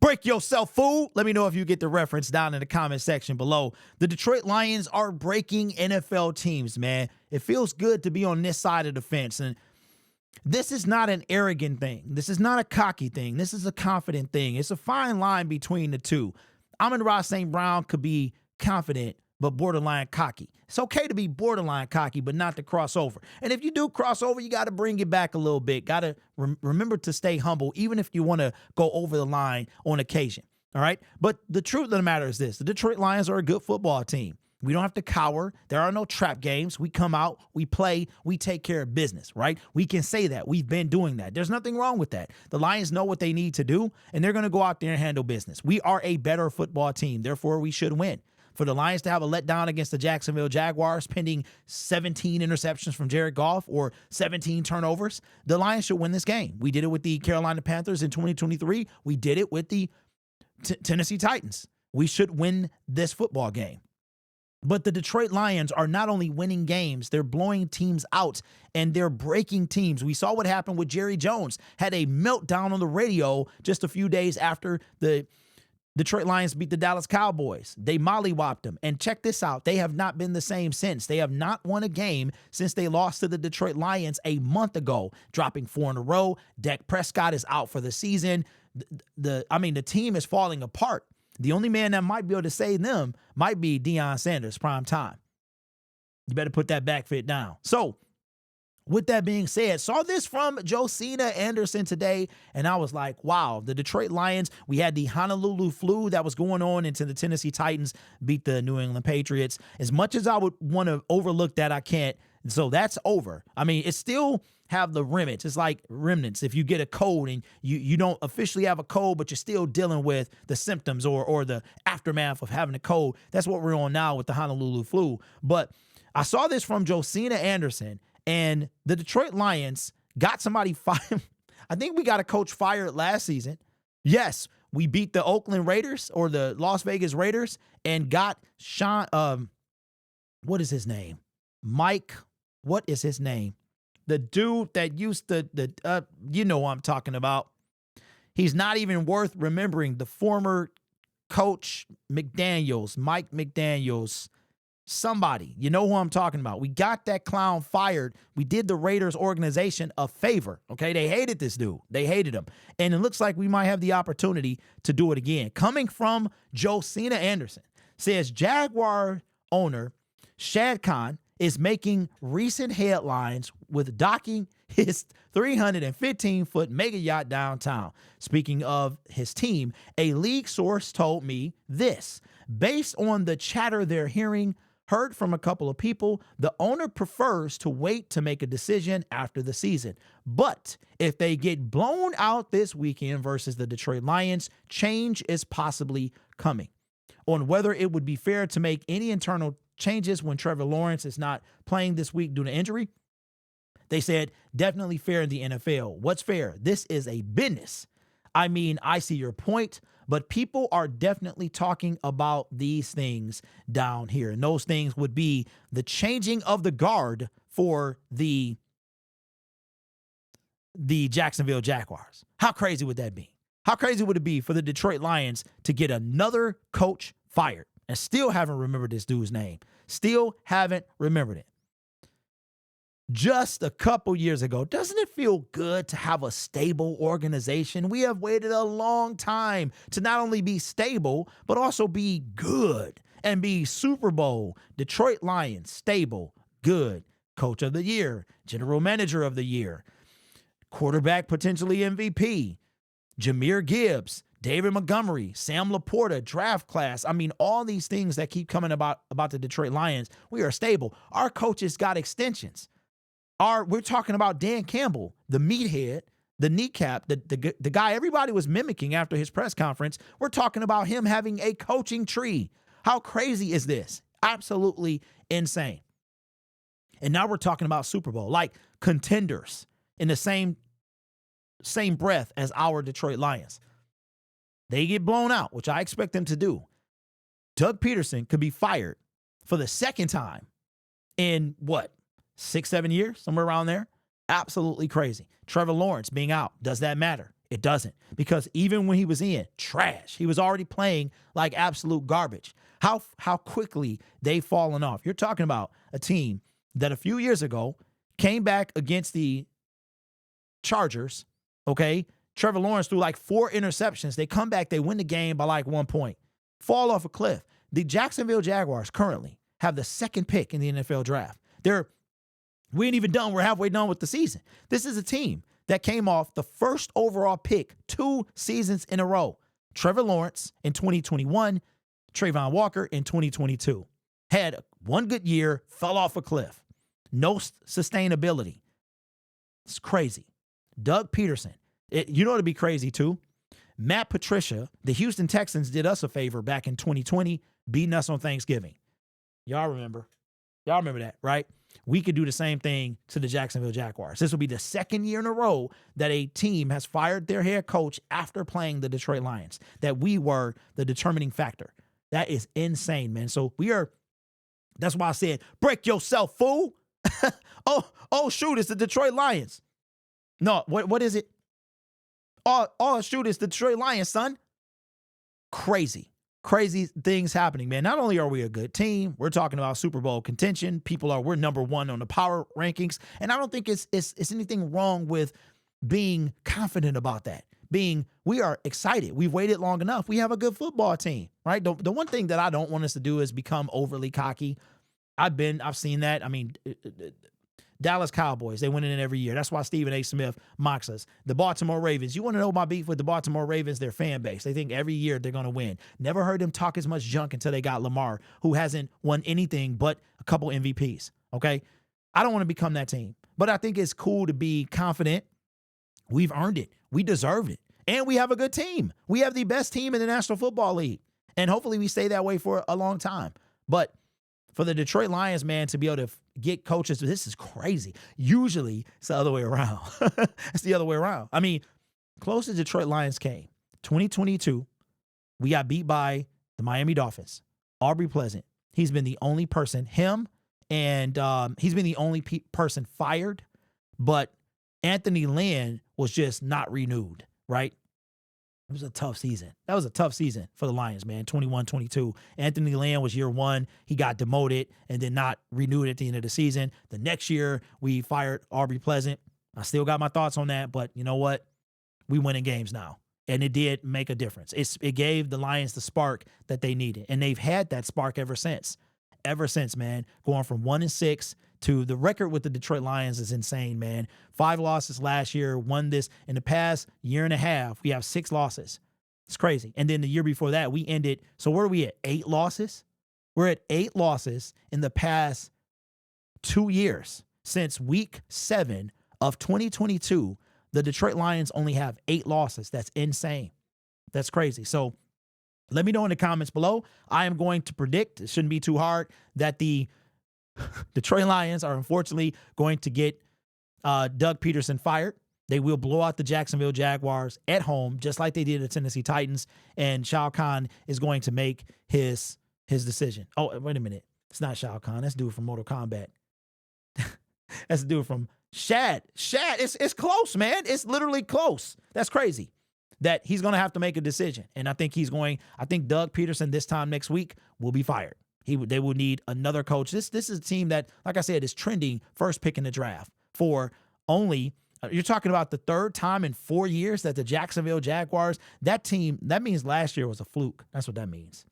Break yourself, fool. Let me know if you get the reference down in the comment section below. The Detroit Lions are breaking NFL teams, man. It feels good to be on this side of the fence. And this is not an arrogant thing. This is not a cocky thing. This is a confident thing. It's a fine line between the two. Amon-Ra St. Brown could be confident, but borderline cocky. It's okay to be borderline cocky, but not to cross over. And if you do cross over, you got to bring it back a little bit. Got to remember to stay humble, even if you want to go over the line on occasion. All right. But the truth of the matter is this: the Detroit Lions are a good football team. We don't have to cower. There are no trap games. We come out, we play, we take care of business, right? We can say that. We've been doing that. There's nothing wrong with that. The Lions know what they need to do, and they're going to go out there and handle business. We are a better football team. Therefore, we should win. For the Lions to have a letdown against the Jacksonville Jaguars pending 17 interceptions from Jared Goff or 17 turnovers, the Lions should win this game. We did it with the Carolina Panthers in 2023. We did it with the Tennessee Titans. We should win this football game. But the Detroit Lions are not only winning games, they're blowing teams out and they're breaking teams. We saw what happened with Jerry Jones, had a meltdown on the radio just a few days after the Detroit Lions beat the Dallas Cowboys. They mollywopped them. And check this out. They have not been the same since. They have not won a game since they lost to the Detroit Lions a month ago, dropping 4 in a row. Dak Prescott is out for the season. The team is falling apart. The only man that might be able to save them might be Deion Sanders, prime time. You better put that back fit down. So, with that being said, saw this from Josina Anderson today, and I was like, wow, the Detroit Lions, we had the Honolulu flu that was going on until the Tennessee Titans beat the New England Patriots. As much as I would want to overlook that, I can't. So that's over. I mean, it still have the remnants. It's like remnants. If you get a cold and you don't officially have a cold, but you're still dealing with the symptoms or the aftermath of having a cold. That's what we're on now with the Honolulu flu. But I saw this from Josina Anderson, and the Detroit Lions got somebody fired. I think we got a coach fired last season. Yes, we beat the Oakland Raiders or the Las Vegas Raiders and got what is his name? Mike, what is his name? The dude that used to, you know what I'm talking about. He's not even worth remembering. The former coach McDaniels, Mike McDaniels, somebody. You know who I'm talking about. We got that clown fired. We did the Raiders organization a favor, okay? They hated this dude. They hated him. And it looks like we might have the opportunity to do it again. Coming from Josina Anderson, says Jaguar owner Shad Khan is making recent headlines with docking his 315-foot mega yacht downtown. Speaking of his team, a league source told me this. Based on the chatter they're heard from a couple of people, the owner prefers to wait to make a decision after the season. But if they get blown out this weekend versus the Detroit Lions, change is possibly coming. On whether it would be fair to make any internal changes when Trevor Lawrence is not playing this week due to injury, they said, definitely fair in the NFL. What's fair? This is a business. I mean, I see your point, but people are definitely talking about these things down here. And those things would be the changing of the guard for the Jacksonville Jaguars. How crazy would that be? How crazy would it be for the Detroit Lions to get another coach fired? And still haven't remembered this dude's name. Still haven't remembered it. Just a couple years ago, doesn't it feel good to have a stable organization? We have waited a long time to not only be stable, but also be good and be Super Bowl. Detroit Lions, stable, good. Coach of the year, general manager of the year, quarterback potentially MVP, Jahmyr Gibbs, David Montgomery, Sam Laporta, draft class. I mean, all these things that keep coming about the Detroit Lions. We are stable. Our coaches got extensions. We're talking about Dan Campbell, the meathead, the kneecap, the guy everybody was mimicking after his press conference. We're talking about him having a coaching tree. How crazy is this? Absolutely insane. And now we're talking about Super Bowl, like contenders in the same breath as our Detroit Lions. They get blown out, which I expect them to do. Doug Peterson could be fired for the second time in 6-7 years, somewhere around there. Absolutely crazy. Trevor Lawrence being out. Does that matter? It doesn't, because even when he was in, trash. He was already playing like absolute garbage. How quickly they've fallen off. You're talking about a team that a few years ago came back against the Chargers, okay? Trevor Lawrence threw like 4 interceptions. They come back, they win the game by like 1 point. Fall off a cliff. The Jacksonville Jaguars currently have the 2nd pick in the NFL draft. We ain't even done. We're halfway done with the season. This is a team that came off the 1st overall pick 2 seasons in a row. Trevor Lawrence in 2021, Trayvon Walker in 2022. Had one good year, fell off a cliff. No sustainability. It's crazy. Doug Peterson. You know what'd be crazy too? Matt Patricia, the Houston Texans did us a favor back in 2020, beating us on Thanksgiving. Y'all remember? Y'all remember that, right? We could do the same thing to the Jacksonville Jaguars. This will be the 2nd year in a row that a team has fired their head coach after playing the Detroit Lions, that we were the determining factor. That is insane, man. So that's why I said, break yourself, fool. oh, shoot, it's the Detroit Lions. No, what is it? Oh, shoot, it's the Detroit Lions, son. Crazy things happening, man. Not only are we a good team, we're talking about Super Bowl contention. We're number 1 on the power rankings. And I don't think it's anything wrong with being confident about that. We are excited. We've waited long enough. We have a good football team, right? The one thing that I don't want us to do is become overly cocky. I've seen that. I mean, Dallas Cowboys, they win it every year. That's why Stephen A. Smith mocks us. The Baltimore Ravens, you want to know my beef with the Baltimore Ravens? Their fan base. They think every year they're going to win. Never heard them talk as much junk until they got Lamar, who hasn't won anything but a couple MVPs, okay? I don't want to become that team. But I think it's cool to be confident. We've earned it. We deserved it. And we have a good team. We have the best team in the National Football League. And hopefully we stay that way for a long time. But for the Detroit Lions, man, to be able to get coaches, this is crazy. Usually, it's the other way around. It's the other way around. I mean, close to Detroit Lions came. 2022, we got beat by the Miami Dolphins. Aubrey Pleasant, he's been the only person, he's been the only person fired, but Anthony Lynn was just not renewed, right? It was a tough season. That was a tough season for the Lions, man. 21-22. Anthony Lynn was year 1. He got demoted and then not renewed at the end of the season. The next year, we fired Aubrey Pleasant. I still got my thoughts on that, but you know what? We winning games now. And it did make a difference. It gave the Lions the spark that they needed. And they've had that spark ever since. Ever since, man. Going from 1-6 to the record with the Detroit Lions is insane, man. 5 losses last year, won this. In the past year and a half, we have 6 losses. It's crazy. And then the year before that, we ended. So where are we at? 8 losses? We're at 8 losses in the past 2 years. Since week 7 of 2022, the Detroit Lions only have 8 losses. That's insane. That's crazy. So let me know in the comments below. I am going to predict, it shouldn't be too hard, that the Detroit Lions are unfortunately going to get Doug Peterson fired. They will blow out the Jacksonville Jaguars at home, just like they did the Tennessee Titans. And Shao Kahn is going to make his decision. Oh, wait a minute. It's not Shao Kahn. That's the dude from Mortal Kombat. That's the dude from Shad. It's close, man. It's literally close. That's crazy. That he's going to have to make a decision. And I think Doug Peterson this time next week will be fired. They will need another coach. This is a team that, like I said, is trending first pick in the draft for only, you're talking about the 3rd time in 4 years that the Jacksonville Jaguars, that team, that means last year was a fluke. That's what that means.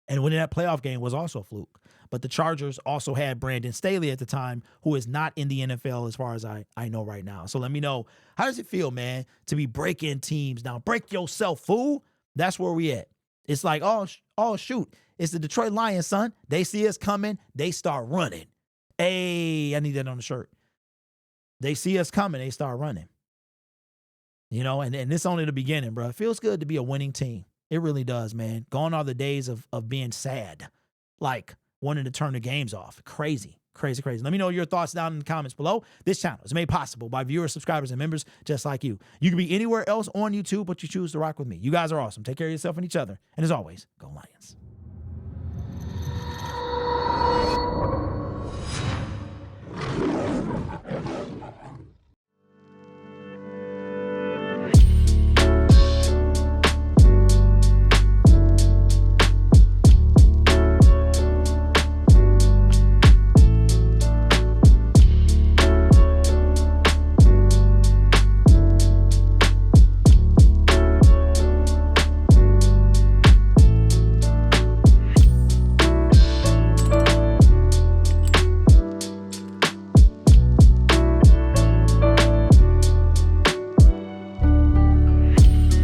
And winning that playoff game was also a fluke. But the Chargers also had Brandon Staley at the time, who is not in the NFL as far as I know right now. So let me know, how does it feel, man, to be breaking teams down? Break yourself, fool. That's where we at. It's like, oh, shoot. It's the Detroit Lions, son. They see us coming. They start running. Hey, I need that on the shirt. They see us coming. They start running. You know, and it's only the beginning, bro. It feels good to be a winning team. It really does, man. Gone are the days of being sad, like wanting to turn the games off. Crazy. Let me know your thoughts down in the comments below. This channel is made possible by viewers, subscribers, and members just like you. You can be anywhere else on YouTube, but you choose to rock with me. You guys are awesome. Take care of yourself and each other. And as always, go Lions.